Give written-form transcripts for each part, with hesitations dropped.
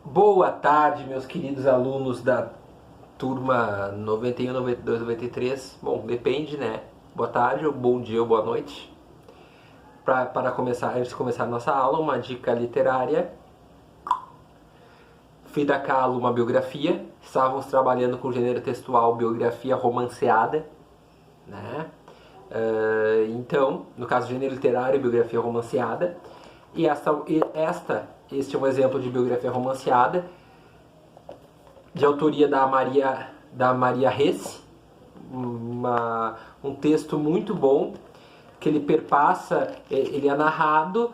Boa tarde, meus queridos alunos da turma 91, 92, 93. Bom, depende, né? Boa tarde, ou bom dia, ou boa noite. Para começar, antes de começar a nossa aula, uma dica literária. Frida Kahlo, uma biografia. Estávamos trabalhando com o gênero textual biografia romanceada, né? Então, no caso, gênero literário, biografia romanceada. E este é um exemplo de biografia romanceada, de autoria da Maria Hesse, um texto muito bom, que ele perpassa, ele é narrado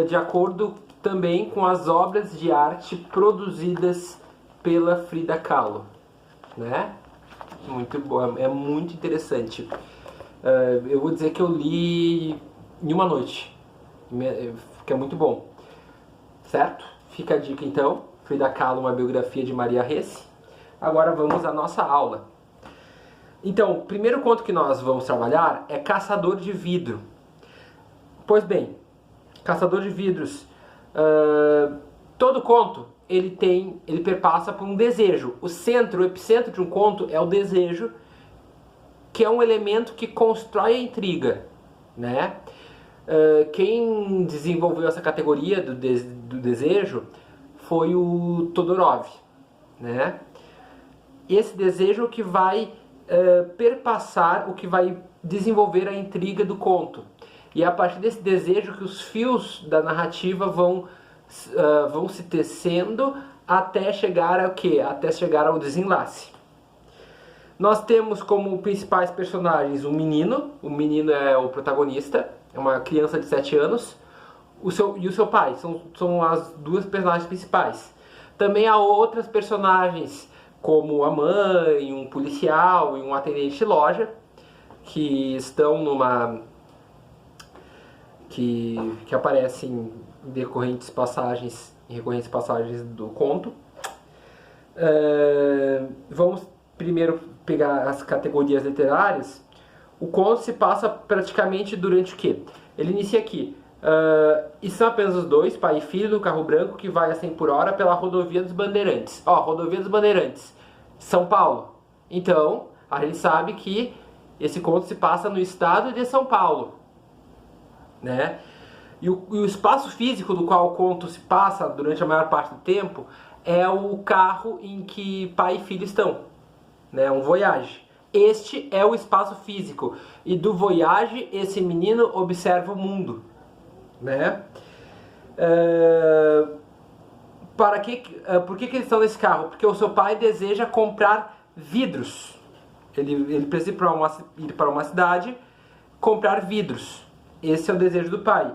de acordo também com as obras de arte produzidas pela Frida Kahlo, né? Muito bom, é muito interessante. Eu vou dizer que eu li em uma noite, que é muito bom, certo? Fica a dica então, Frida Kahlo, uma biografia de Maria Hesse. Agora vamos à nossa aula. Então, o primeiro conto que nós vamos trabalhar é Caçador de Vidro. Pois bem, Caçador de Vidros, todo conto ele perpassa por um desejo. O epicentro de um conto é o desejo, que é um elemento que constrói a intriga, né? Quem desenvolveu essa categoria do desejo foi o Todorov, né? Esse desejo que vai perpassar, o que vai desenvolver a intriga do conto. E é a partir desse desejo que os fios da narrativa vão se tecendo até chegar ao quê? Até chegar ao desenlace. Nós temos como principais personagens o menino é o protagonista, é uma criança de 7 anos, e o seu pai, são as duas personagens principais. Também há outras personagens, como a mãe, um policial e um atendente de loja, que estão que aparecem em recorrentes passagens do conto. Vamos primeiro pegar as categorias literárias. O conto se passa praticamente durante o quê? Ele inicia aqui. E são apenas os dois, pai e filho, no carro branco que vai a 100 por hora pela rodovia dos Bandeirantes. Rodovia dos Bandeirantes, São Paulo. Então, a gente sabe que esse conto se passa no estado de São Paulo, né? E o espaço físico do qual o conto se passa durante a maior parte do tempo é o carro em que pai e filho estão, né? Um Voyage. Este é o espaço físico. E do Voyage, esse menino observa o mundo, né? Por que eles estão nesse carro? Porque o seu pai deseja comprar vidros. Ele precisa ir para uma cidade comprar vidros. Esse é o desejo do pai.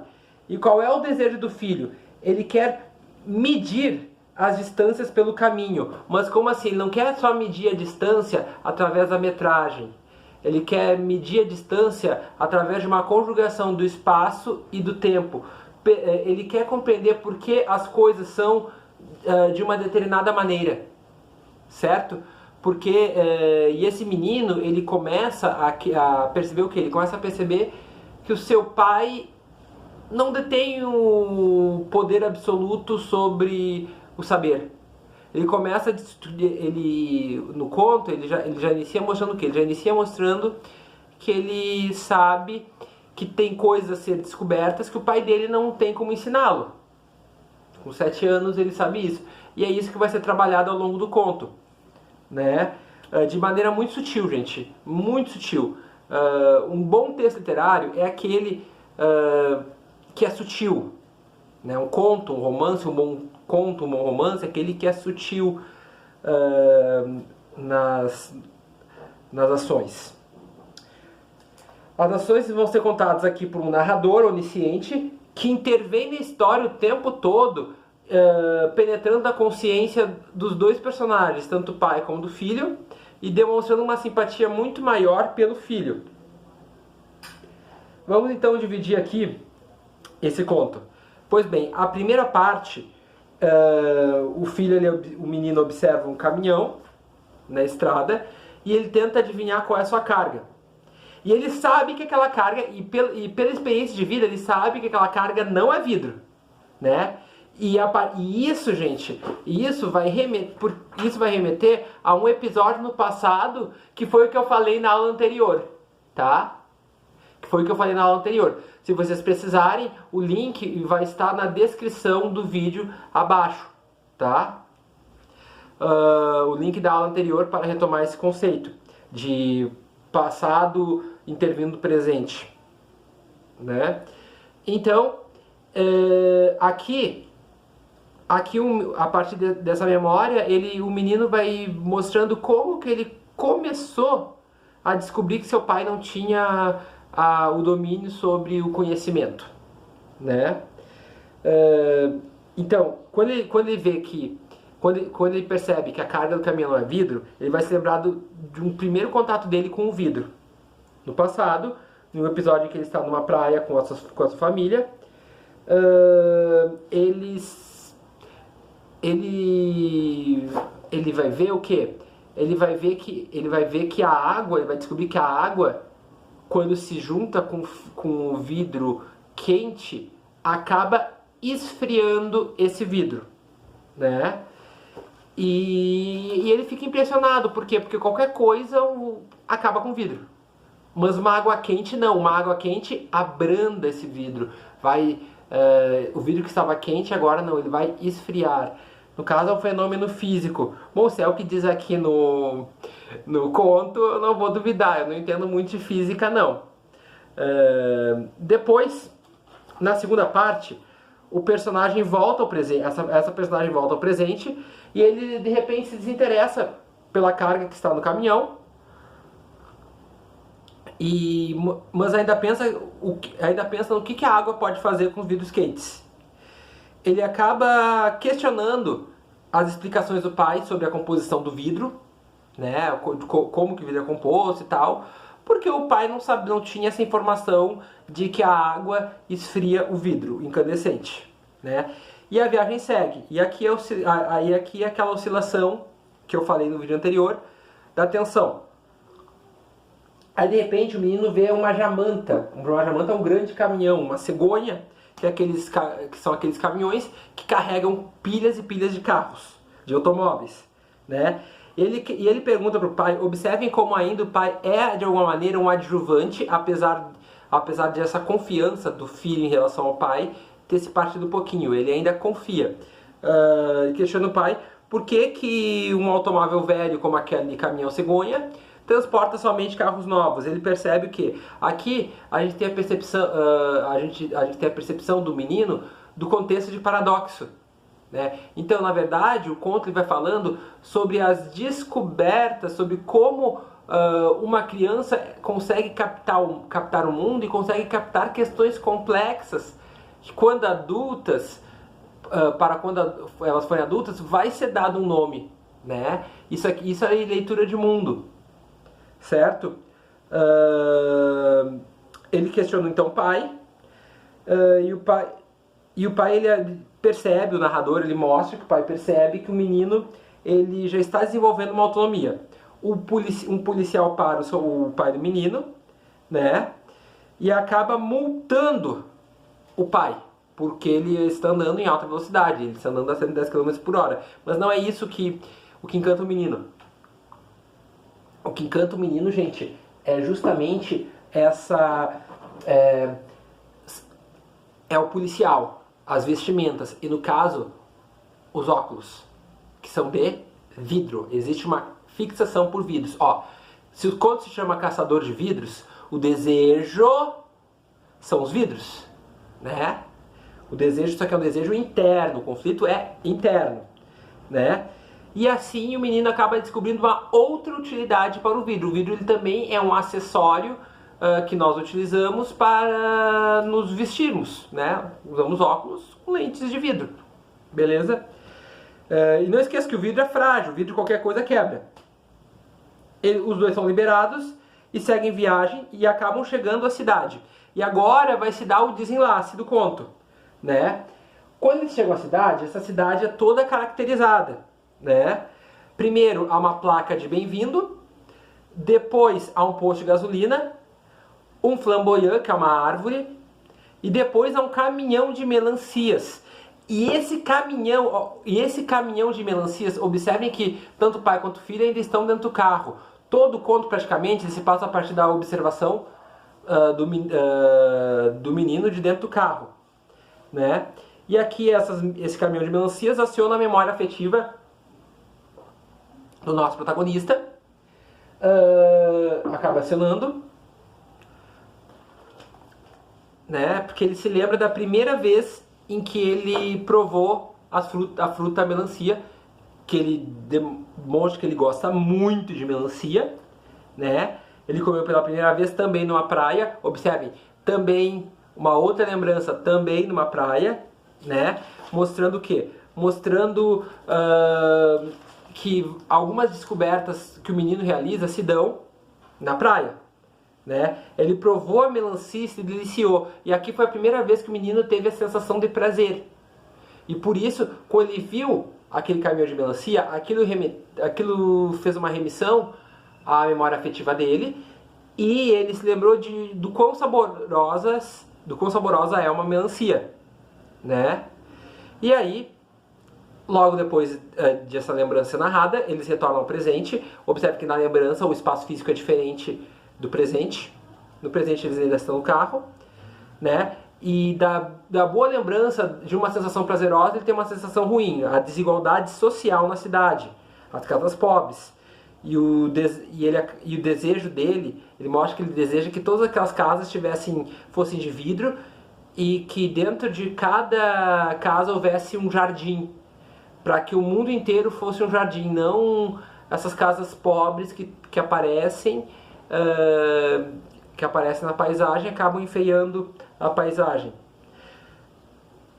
E qual é o desejo do filho? Ele quer medir as distâncias pelo caminho. Mas como assim? Ele não quer só medir a distância através da metragem. Ele quer medir a distância através de uma conjugação do espaço e do tempo. Ele quer compreender por que as coisas são de uma determinada maneira, certo? Porque e esse menino, ele começa a perceber o que? Ele começa a perceber que o seu pai não detém o poder absoluto sobre o saber. Ele começa no conto, ele já inicia mostrando o quê? Ele já inicia mostrando que ele sabe que tem coisas a ser descobertas que o pai dele não tem como ensiná-lo. Com 7 anos ele sabe isso. E é isso que vai ser trabalhado ao longo do conto, né? De maneira muito sutil, gente. Muito sutil. Um bom texto literário é aquele que é sutil, né? Um conto, um romance, um bom conto, um bom romance é aquele que é sutil nas ações. As ações vão ser contadas aqui por um narrador onisciente que intervém na história o tempo todo, penetrando na consciência dos dois personagens, tanto do pai como do filho, e demonstrando uma simpatia muito maior pelo filho. Vamos então dividir aqui esse conto. Pois bem, a primeira parte, o menino observa um caminhão na estrada e ele tenta adivinhar qual é a sua carga. E ele sabe que aquela carga, e pela experiência de vida, ele sabe que aquela carga não é vidro, né? E isso, gente, isso vai remeter a um episódio no passado que foi o que eu falei na aula anterior, tá? Que foi o que eu falei na aula anterior. Se vocês precisarem, o link vai estar na descrição do vídeo abaixo, tá? O link da aula anterior para retomar esse conceito de passado intervindo presente, né? Então, aqui a partir dessa memória, o menino vai mostrando como que ele começou a descobrir que seu pai não tinha o domínio sobre o conhecimento, né? Então, quando ele vê que quando ele percebe que a carga do caminhão é vidro, ele vai se lembrar de um primeiro contato dele com o vidro. No passado, num episódio em que ele está numa praia com a sua família, ele vai ver o quê? Ele vai descobrir que a água, quando se junta com o vidro quente, acaba esfriando esse vidro, né? E ele fica impressionado, por quê? Porque qualquer coisa acaba com o vidro. Mas uma água quente não, uma água quente abranda esse vidro. O vidro que estava quente agora não, ele vai esfriar. No caso é um fenômeno físico. Bom, se é o que diz aqui no conto, eu não vou duvidar, eu não entendo muito de física não. Depois, na segunda parte, o personagem volta ao presente, essa personagem volta ao presente e ele de repente se desinteressa pela carga que está no caminhão, mas ainda pensa no que a água pode fazer com os vidros quentes. Ele acaba questionando as explicações do pai sobre a composição do vidro, né, como que o vidro é composto e tal, porque o pai não tinha essa informação de que a água esfria o vidro incandescente, né? E a viagem segue. E aqui é aquela oscilação que eu falei no vídeo anterior da tensão. Aí de repente o menino vê uma jamanta. Uma jamanta é um grande caminhão, uma cegonha, que são aqueles caminhões que carregam pilhas e pilhas de carros, de automóveis, né? E ele pergunta para o pai, observem como ainda o pai é de alguma maneira um adjuvante, apesar dessa confiança do filho em relação ao pai ter se partido um pouquinho, ele ainda confia. Questiona o pai por que um automóvel velho como aquele caminhão cegonha transporta somente carros novos. Ele percebe que aqui a gente tem a percepção, a gente tem a percepção do menino do contexto de paradoxo, né? Então, na verdade, o conto ele vai falando sobre as descobertas, sobre como uma criança consegue captar o mundo e consegue captar questões complexas que, quando adultas, quando elas forem adultas, vai ser dado um nome, né? Isso é leitura de mundo, certo? Ele questiona então o pai, e o pai ele percebe, o narrador ele mostra que o pai percebe que o menino ele já está desenvolvendo uma autonomia. Um policial para o pai do menino, né? E acaba multando o pai, porque ele está andando em alta velocidade, ele está andando a 110 km por hora. Mas não é isso o que encanta o menino. O que encanta o menino, gente, é justamente é o policial, as vestimentas e, no caso, os óculos, que são de vidro. Existe uma fixação por vidros. Se o conto se chama Caçador de Vidros, o desejo são os vidros, né? O desejo, só que é um desejo interno, o conflito é interno, né? E assim o menino acaba descobrindo uma outra utilidade para o vidro. O vidro ele também é um acessório que nós utilizamos para nos vestirmos, né? Usamos óculos com lentes de vidro, beleza? E não esqueça que o vidro é frágil, o vidro qualquer coisa quebra. Os dois são liberados e seguem viagem e acabam chegando à cidade. E agora vai se dar o desenlace do conto, né? Quando eles chegam à cidade, essa cidade é toda caracterizada, né? Primeiro há uma placa de bem-vindo, depois há um posto de gasolina, um flamboyant, que é uma árvore, e depois há um caminhão de melancias. E esse caminhão de melancias, observem que tanto o pai quanto o filho ainda estão dentro do carro. Todo o conto praticamente se passa a partir da observação do menino de dentro do carro, né? E aqui esse caminhão de melancias aciona a memória afetiva do nosso protagonista, acaba acionando, né? Porque ele se lembra da primeira vez em que ele provou a fruta melancia, que ele demonstra que ele gosta muito de melancia, né? Ele comeu pela primeira vez também numa praia. Observem, também uma outra lembrança também numa praia, né? Mostrando o quê? Mostrando que algumas descobertas que o menino realiza se dão na praia, né? Ele provou a melancia e se deliciou. E aqui foi a primeira vez que o menino teve a sensação de prazer. E por isso, quando ele viu aquele caminhão de melancia, aquilo fez uma remissão à memória afetiva dele, e ele se lembrou do quão saborosa é uma melancia, né? E aí, logo depois dessa lembrança narrada, eles retornam ao presente. Observe que na lembrança o espaço físico é diferente do presente. No presente eles ainda estão no carro, né? E da boa lembrança de uma sensação prazerosa, ele tem uma sensação ruim, a desigualdade social na cidade, as casas pobres. E o desejo dele, ele mostra que ele deseja que todas aquelas casas fossem de vidro e que dentro de cada casa houvesse um jardim, para que o mundo inteiro fosse um jardim, não essas casas pobres que aparecem na paisagem, acabam enfeiando a paisagem.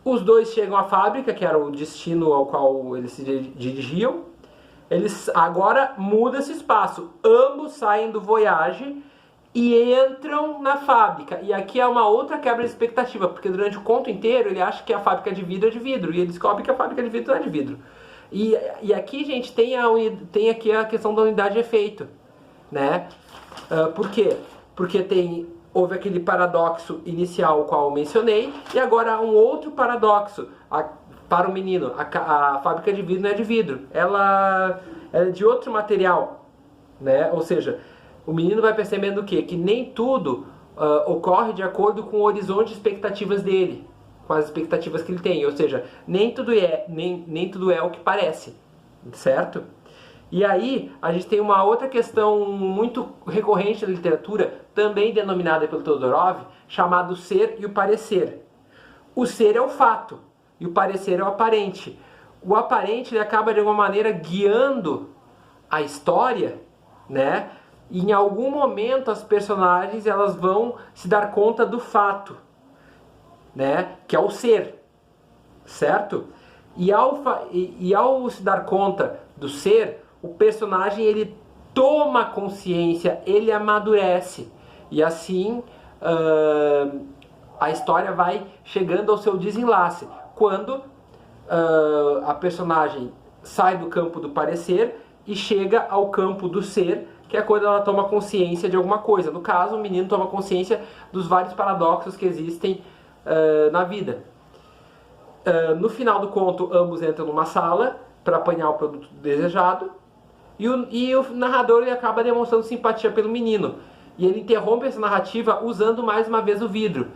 Os dois chegam à fábrica, que era o destino ao qual eles se dirigiam. Eles agora mudam esse espaço. Ambos saem do Voyage e entram na fábrica. E aqui é uma outra quebra de expectativa, porque durante o conto inteiro ele acha que a fábrica de vidro é de vidro, e ele descobre que a fábrica de vidro não é de vidro. E aqui, gente, tem aqui a questão da unidade de efeito, né? Por quê? Porque houve aquele paradoxo inicial, o qual eu mencionei, e agora há um outro paradoxo para o menino. A fábrica de vidro não é de vidro, ela é de outro material, né? Ou seja, o menino vai percebendo o quê? Que nem tudo ocorre de acordo com o horizonte de expectativas dele, com as expectativas que ele tem. Ou seja, nem tudo é o que parece, certo? E aí, a gente tem uma outra questão muito recorrente na literatura, também denominada pelo Todorov, chamado o ser e o parecer. O ser é o fato, e o parecer é o aparente. O aparente ele acaba, de alguma maneira, guiando a história, né? E em algum momento as personagens elas vão se dar conta do fato, né? Que é o ser, certo? E ao se dar conta do ser, o personagem ele toma consciência, ele amadurece. E assim a história vai chegando ao seu desenlace. Quando a personagem sai do campo do parecer e chega ao campo do ser, que é quando ela toma consciência de alguma coisa. No caso, o menino toma consciência dos vários paradoxos que existem na vida. No final do conto, ambos entram numa sala para apanhar o produto desejado, e o narrador ele acaba demonstrando simpatia pelo menino. E ele interrompe essa narrativa usando mais uma vez o vidro.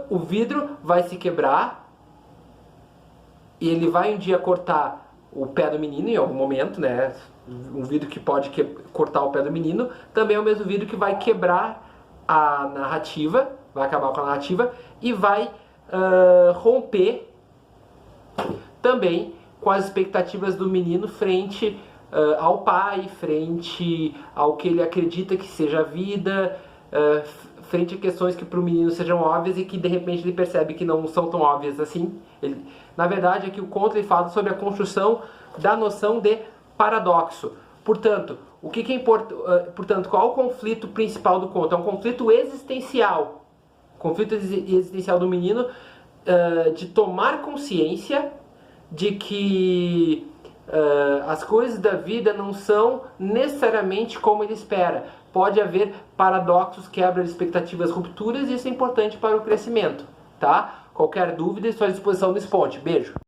O vidro vai se quebrar, e ele vai um dia cortar o pé do menino em algum momento, né? Um vidro que pode cortar o pé do menino, também é o mesmo vidro que vai quebrar a narrativa, vai acabar com a narrativa, e vai romper também com as expectativas do menino frente ao pai, frente ao que ele acredita que seja a vida, frente a questões que para o menino sejam óbvias e que de repente ele percebe que não são tão óbvias assim. Na verdade, aqui o conto ele fala sobre a construção da noção de paradoxo. Portanto, portanto, qual é o conflito principal do conto? É um conflito existencial. O conflito existencial do menino de tomar consciência de que as coisas da vida não são necessariamente como ele espera. Pode haver paradoxos, quebra de expectativas, rupturas, e isso é importante para o crescimento, tá? Qualquer dúvida, estou à disposição no Sponte. Beijo!